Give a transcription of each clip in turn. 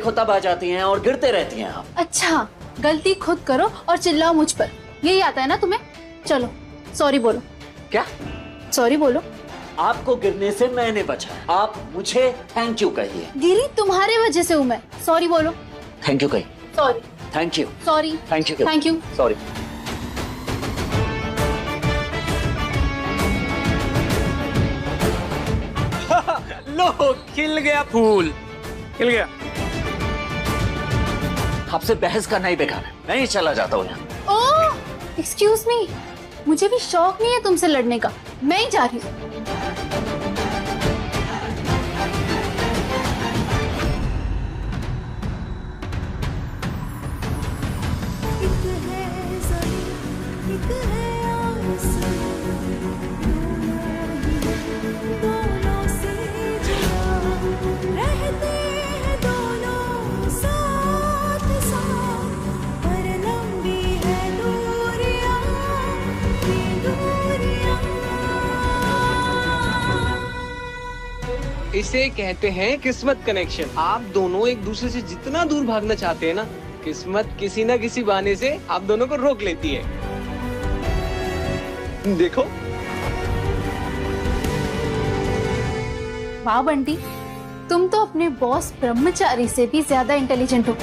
देखो तब आ जाती हैं और गिरते रहती हैं आप। अच्छा, गलती खुद करो और चिल्लाओ मुझ पर, यही आता है ना तुम्हें? चलो सॉरी बोलो। क्या सॉरी बोलो? आपको गिरने से मैंने बचाया, आप मुझे थैंक यू कहिए। गिरी तुम्हारे वजह से हूँ मैं, सॉरी बोलो। थैंक यू कहिए। Sorry. Thank you. Sorry. Thank you. Thank you. Sorry. लो खिल गया फूल, खिल गया। आपसे बहस करना ही बेकार है, मैं ही चला जाता हूँ यहाँ। ओह एक्सक्यूज मी, मुझे भी शौक नहीं है तुमसे लड़ने का, मैं ही जा रही हूँ। इसे कहते हैं किस्मत कनेक्शन। आप दोनों एक दूसरे से जितना दूर भागना चाहते हैं ना, किस्मत किसी ना किसी बहाने से आप दोनों को रोक लेती है। देखो। वाह बंटी, तुम तो अपने बॉस ब्रह्मचारी से भी ज्यादा इंटेलिजेंट हो।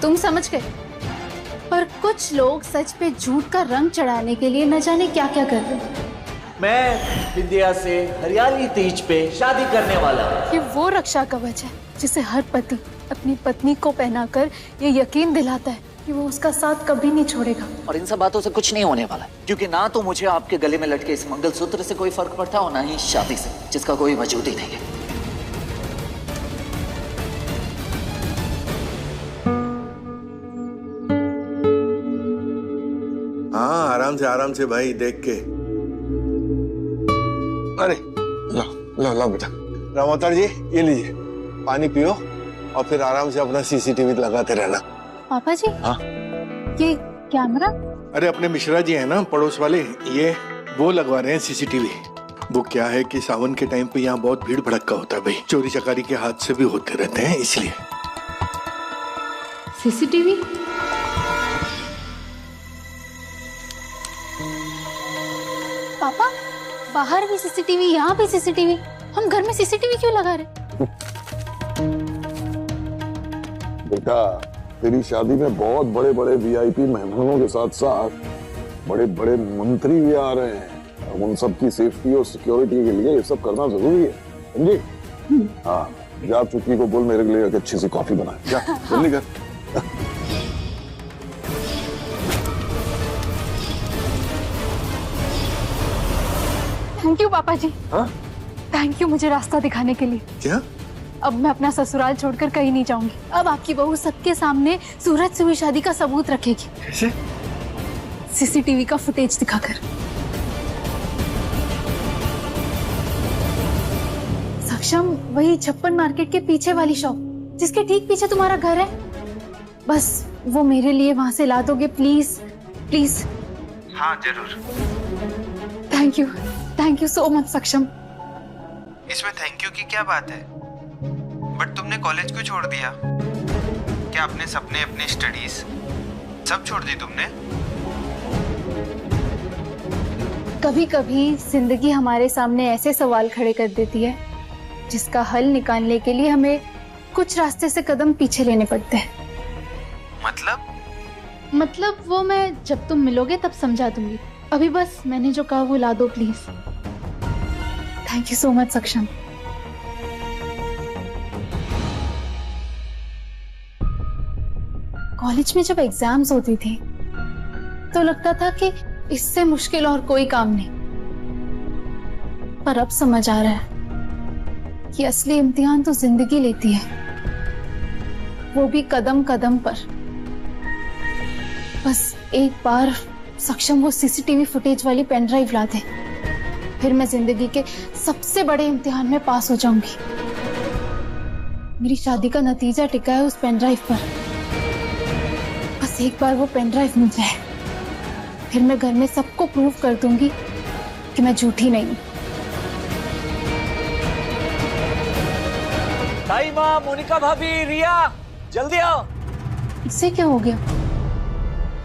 तुम समझ गए, पर कुछ लोग सच पे झूठ का रंग चढ़ाने के लिए न जाने क्या क्या कर रहे हैं। मैं विद्या से हरियाली तीज पे शादी करने वाला हूँ। ये वो रक्षा कवच है जिसे हर पति अपनी पत्नी को पहनाकर ये यकीन दिलाता है कि वो उसका साथ कभी नहीं छोड़ेगा। और इन सब बातों से कुछ नहीं होने वाला, क्योंकि ना तो मुझे आपके गले में लटके इस मंगलसूत्र से कोई फर्क पड़ता और ना ही शादी से, जिसका कोई वजूद ही नहीं है। हाँ आराम से भाई, देख के। अरे लो लो बेटा। रामोतर जी ये लीजिए, पानी पियो और फिर आराम से अपना सीसीटीवी लगाते रहना। पापा जी। हाँ ये कैमरा? अरे अपने मिश्रा जी है ना पड़ोस वाले, ये वो लगवा रहे हैं सीसीटीवी। वो क्या है कि सावन के टाइम पे यहाँ बहुत भीड़ भड़क्का होता है भाई, चोरी चकारी के हादसे भी होते रहते हैं, इसलिए। सीसीटीवी? पापा बाहर भी सीसीटीवी, यहाँ भी सीसीटीवी, हम घर में सीसीटीवी क्यों लगा रहे? बेटा तेरी शादी में बहुत बड़े बड़े वीआईपी मेहमानों के साथ साथ बड़े बड़े मंत्री भी आ रहे हैं, और उन सब की सेफ्टी और सिक्योरिटी के लिए ये सब करना जरूरी है, समझी? हाँ जा चुकी को बोल मेरे लिए अच्छी सी कॉफी बनाए, जा जल्दी कर। थैंक यू पापा जी। हाँ? थैंक यू मुझे रास्ता दिखाने के लिए। क्या? अब मैं अपना ससुराल छोड़कर कहीं नहीं जाऊंगी। अब आपकी बहू सबके सामने सूरज से हुई शादी का सबूत रखेगी। कैसे? सीसीटीवी का फुटेज दिखाकर। सक्षम वही 56 मार्केट के पीछे वाली शॉप, जिसके ठीक पीछे तुम्हारा घर है, बस वो मेरे लिए वहां से ला दोगे प्लीज प्लीज? हाँ जरूर। थैंक यू सो मच सक्षम। इसमें थैंक यू की क्या बात है? बट तुमने कॉलेज क्यों छोड़ दिया? क्या अपने सपने, अपने स्टडीज सब छोड़ दी तुमने? कभी कभी जिंदगी हमारे सामने ऐसे सवाल खड़े कर देती है जिसका हल निकालने के लिए हमें कुछ रास्ते से कदम पीछे लेने पड़ते हैं। मतलब वो मैं जब तुम मिलोगे तब समझा दूंगी। अभी बस मैंने जो कहा वो ला दो please. Thank you so much सक्षम। कॉलेज में जब एग्जाम्स होती थी तो लगता था कि इससे मुश्किल और कोई काम नहीं, पर अब समझ आ रहा है कि असली इम्तिहान तो जिंदगी लेती है, वो भी कदम कदम पर। बस एक बार सक्षम वो सीसीटीवी फुटेज वाली पेन ड्राइव ला दे, फिर मैं जिंदगी के सबसे बड़े इम्तिहान में पास हो जाऊंगी। मेरी शादी का नतीजा टिका है उस पेन ड्राइव पर। बस एक बार वो पेन ड्राइव मिल जाए, फिर मैं घर में सबको प्रूव कर दूंगी कि मैं झूठी नहीं हूं। ताई माँ, मोनिका भाभी, रिया, जल्दी आओ। इससे क्या हो गया?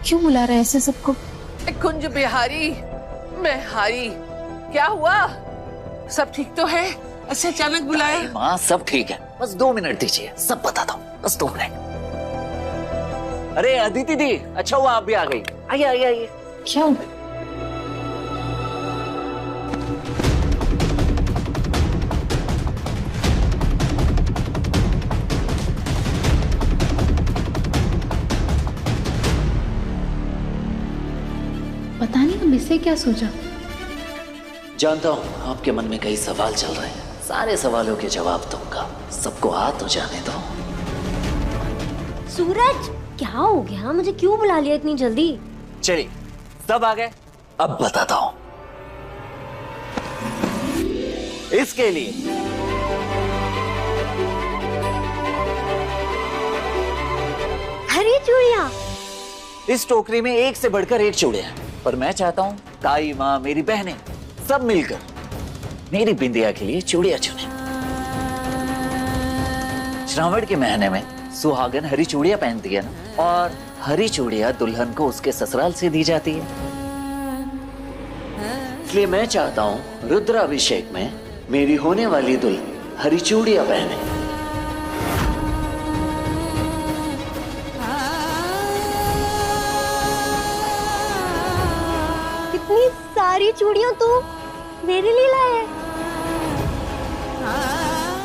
क्यों बुला रहा है ऐसे सबको? कुंज बिहारी, मैं हारी। क्या हुआ? सब ठीक तो है? ऐसे अचानक बुलाया? माँ सब ठीक है, बस 2 मिनट दीजिए, सब बताता हूँ, बस 2 मिनट। अरे अदिति दी, अच्छा हुआ आप भी आ गई। आइए आइए आइए। क्या? पता नहीं अब इससे क्या सोचा। जानता हूँ आपके मन में कई सवाल चल रहे हैं, सारे सवालों के जवाब दूंगा, सबको आ तो जाने दो। सूरज, क्या हो गया? मुझे क्यों बुला लिया इतनी जल्दी? चलिए सब आ गए, अब बताता हूँ। इसके लिए हरी चूड़ियां। इस टोकरी में एक से बढ़कर एक चूड़ियां हैं, पर मैं चाहता हूँ ताई, माँ, मेरी बहनें सब मिलकर मेरी बिंदिया के लिए चूड़ियां चुने। श्रावण के महीने में सुहागन हरी चूड़ियां पहनती है ना, और हरी चूड़ियां दुल्हन को उसके ससुराल से दी जाती है। इसलिए मैं चाहता हूँ रुद्राभिषेक में मेरी होने वाली दुल्हन हरी चूड़ियां पहने। इतनी सारी चूड़ियां तू मेरे लिए लाया है?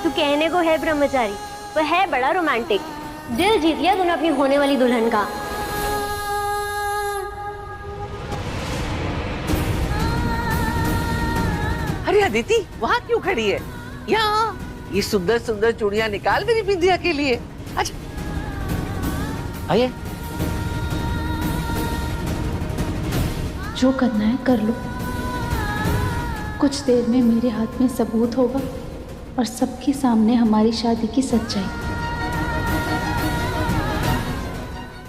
तू कहने को है ब्रह्मचारी, पर है बड़ा रोमांटिक। दिल जीत लिया तूने अपनी होने वाली दुल्हन का। अरे अदिति, वहाँ क्यों खड़ी है? यहाँ ये सुंदर सुंदर चूड़ियां निकाल मेरी बिंदिया के लिए। अच्छा आइए। जो करना है कर लो। कुछ देर में मेरे हाथ में सबूत होगा और सबके सामने हमारी शादी की सच्चाई।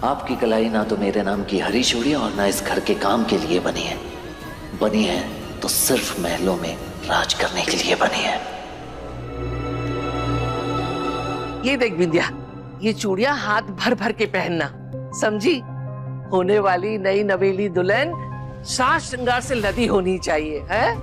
आपकी कलाई ना तो मेरे नाम की हरी चूड़ियां और ना इस घर के काम के लिए बनी है, बनी है तो सिर्फ महलों में राज करने के लिए बनी है। ये देख बिंदिया, ये चूड़ियां हाथ भर भर के पहनना, समझी? होने वाली नई नवेली दुल्हन साज श्रृंगार से लदी होनी चाहिए, है?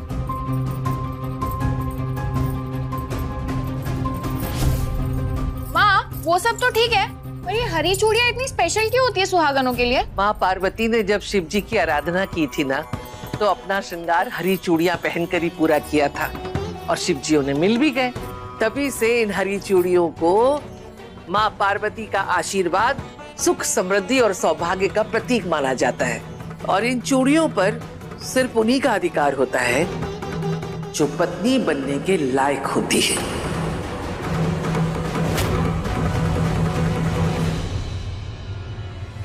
माँ वो सब तो ठीक है, पर ये हरी चूड़ियां इतनी स्पेशल क्यों होती है सुहागनों के लिए? माँ पार्वती ने जब शिव जी की आराधना की थी ना, तो अपना श्रृंगार हरी चूड़ियां पहनकर ही पूरा किया था, और शिव जी उन्हें मिल भी गए। तभी से इन हरी चूड़ियों को माँ पार्वती का आशीर्वाद, सुख, समृद्धि और सौभाग्य का प्रतीक माना जाता है। और इन चूड़ियों पर सिर्फ उन्हीं का अधिकार होता है जो पत्नी बनने के लायक होती है।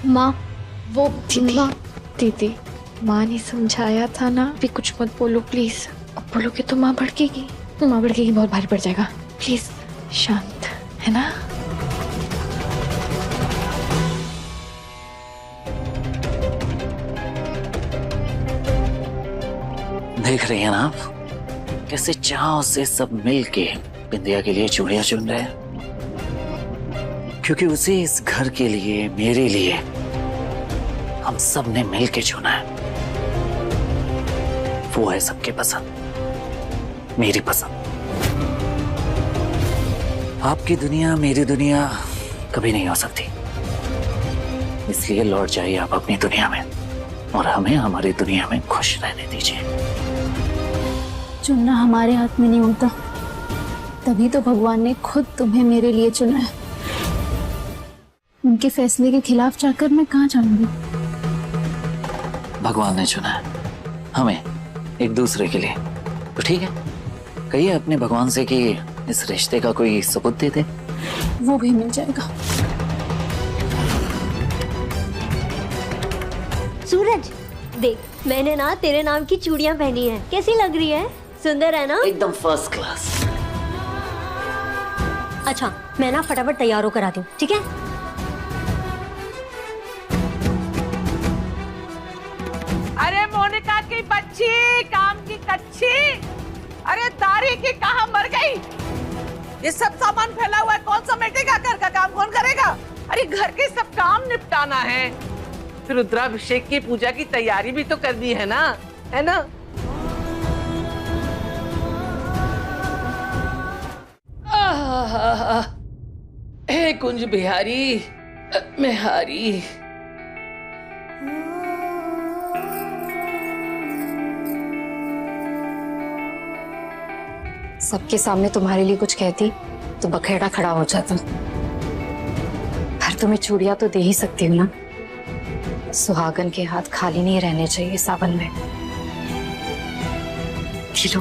माँ वो दीदी, माँ ने समझाया था ना, भी कुछ मत बोलो प्लीज। अब बोलोगे तो माँ भड़केगी, बहुत भारी पड़ जाएगा। प्लीज शांत, है ना? देख रही हैं ना आप, कैसे चाव से सब मिल के बिंदिया के लिए चूड़ियां चुन रहे हैं, क्योंकि उसे इस घर के लिए, मेरे लिए हम सब ने मिल के चुना है। वो है सबके पसंद, मेरी पसंद। आपकी दुनिया मेरी दुनिया कभी नहीं हो सकती, इसलिए लौट जाइए आप अपनी दुनिया में और हमें हमारी दुनिया में खुश रहने दीजिए। चुनना हमारे हाथ में नहीं होता, तभी तो भगवान ने खुद तुम्हें मेरे लिए चुना है। उनके फैसले के खिलाफ जाकर मैं कहाँ जाऊंगी? भगवान ने चुना है हमें एक दूसरे के लिए, तो ठीक है, कहिए अपने भगवान से कि इस रिश्ते का कोई सबूत दे दे। वो भी मिल जाएगा। सूरज देख, मैंने ना तेरे नाम की चूड़ियां पहनी है, कैसी लग रही है? सुंदर है ना? एकदम फर्स्ट क्लास। अच्छा, मैं ना फटाफट तैयार होकर आती हूँ, ठीक है? अरे मोनिका की बच्ची, काम की कच्ची, अरे तारी की कहाँ मर गई? ये सब सामान फैला हुआ है, कौन समेटेगा? घर का काम कौन करेगा? अरे घर के सब काम निपटाना है, फिर रुद्राभिषेक की पूजा की तैयारी भी तो करनी है ना, है ना? हे कुंज बिहारी, मैं हारी। सबके सामने तुम्हारे लिए कुछ कहती तो बखेड़ा खड़ा हो जाता, पर तुम्हें चूड़ियां तो दे ही सकती हूँ ना। सुहागन के हाथ खाली नहीं रहने चाहिए सावन में। लो।